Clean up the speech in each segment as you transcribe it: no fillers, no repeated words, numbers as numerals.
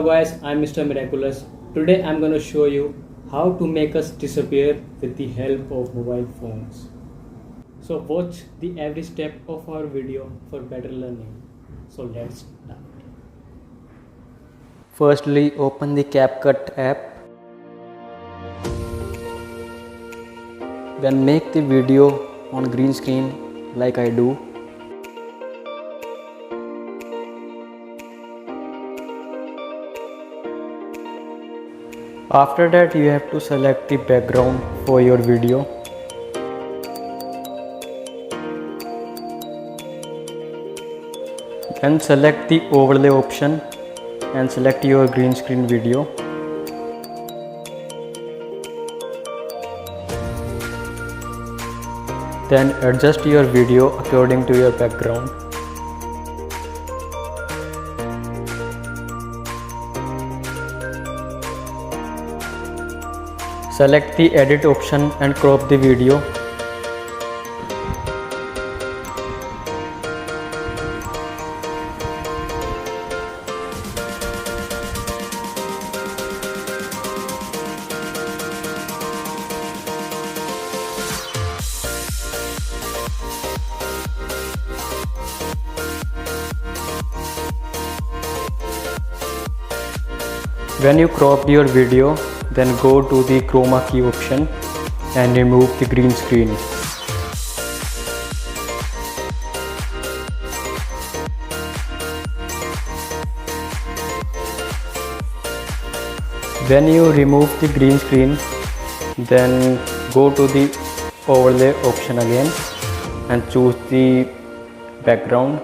guys, I'm Mr. Miraculous. Today I'm going to show you how to make us disappear with the help of mobile phones. So watch the every step of our video for better learning. So let's start. Firstly, open the CapCut app. Then make the video on green screen like I do. After that, you have to select the background for your video. Then select the overlay option and select your green screen video. Then adjust your video according to your background. Select the edit option and crop the video. When you crop your video, then go to the chroma key option and remove the green screen. When you remove the green screen, then go to the overlay option again and choose the background.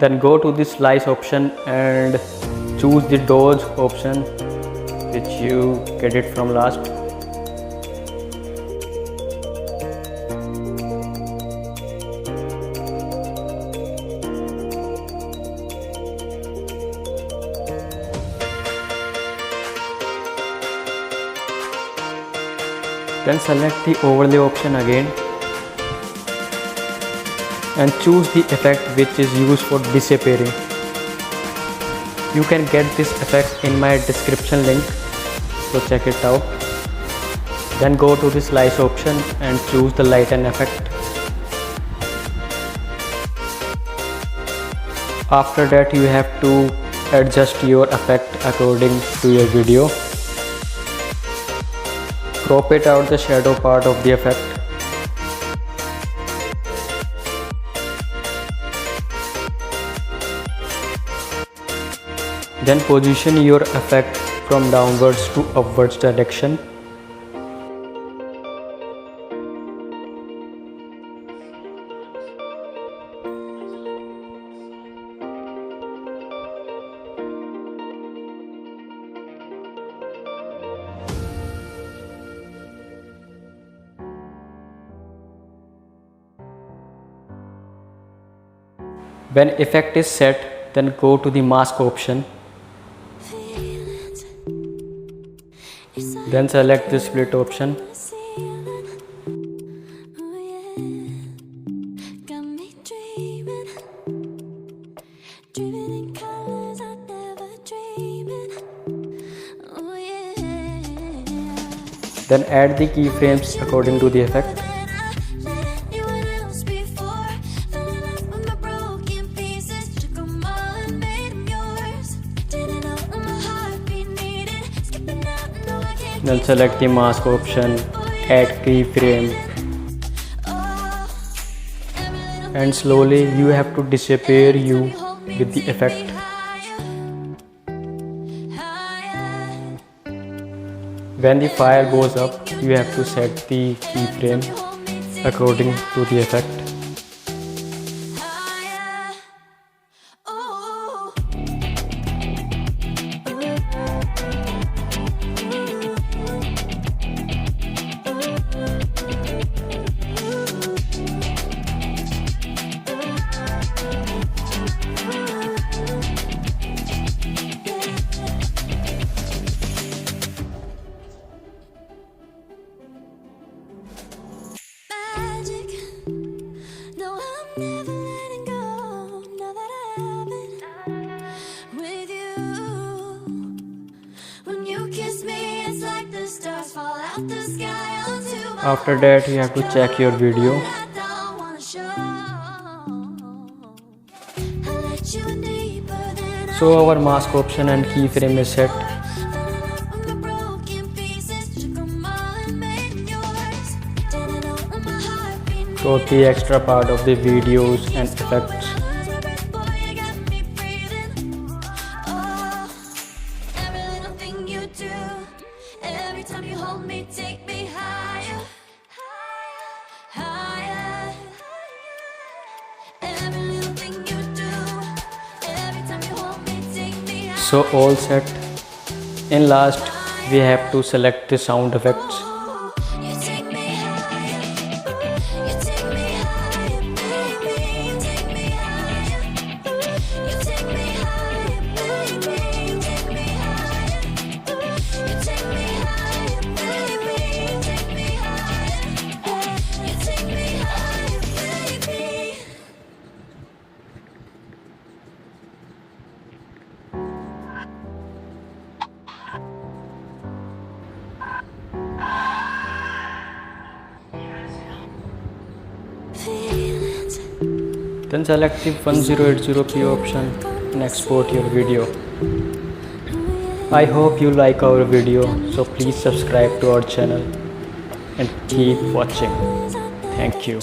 Then go to the slice option and choose the dodge option which you get it from last. Then select the overlay option again and choose the effect which is used for disappearing. You can get this effect in my description link, so check it out. Then go to the slice option and choose the lighten effect. After that, you have to adjust your effect according to your video. Crop it out the shadow part of the effect. Then position your effect from downwards to upwards direction. When effect is set, then go to the mask option. Then select the split option. Then add the keyframes according to the effect. Then select the mask option, add keyframe, and slowly you have to disappear you with the effect. When the fire goes up, you have to set the keyframe according to the effect. never letting go. Now that I have it with you. When you kiss me, it's like the stars fall out the sky onto my After that, you have to check your video. I don't wanna show. I let you in deeper than So our mask option and keyframe is set. So the extra part of the videos and effects. Every time you hold me, take me higher, higher. Every little thing you do, every time you hold me, take me higher. So all set. In last, we have to select the sound effects. You take me higher, you take me higher, baby. You take me higher, you take me higher, baby. You take me higher, you take me higher, baby. You take me higher, you take me higher, baby. Feelings. Then select the 1080p option and export your video. I hope you like our video, so please subscribe to our channel and keep watching. Thank you.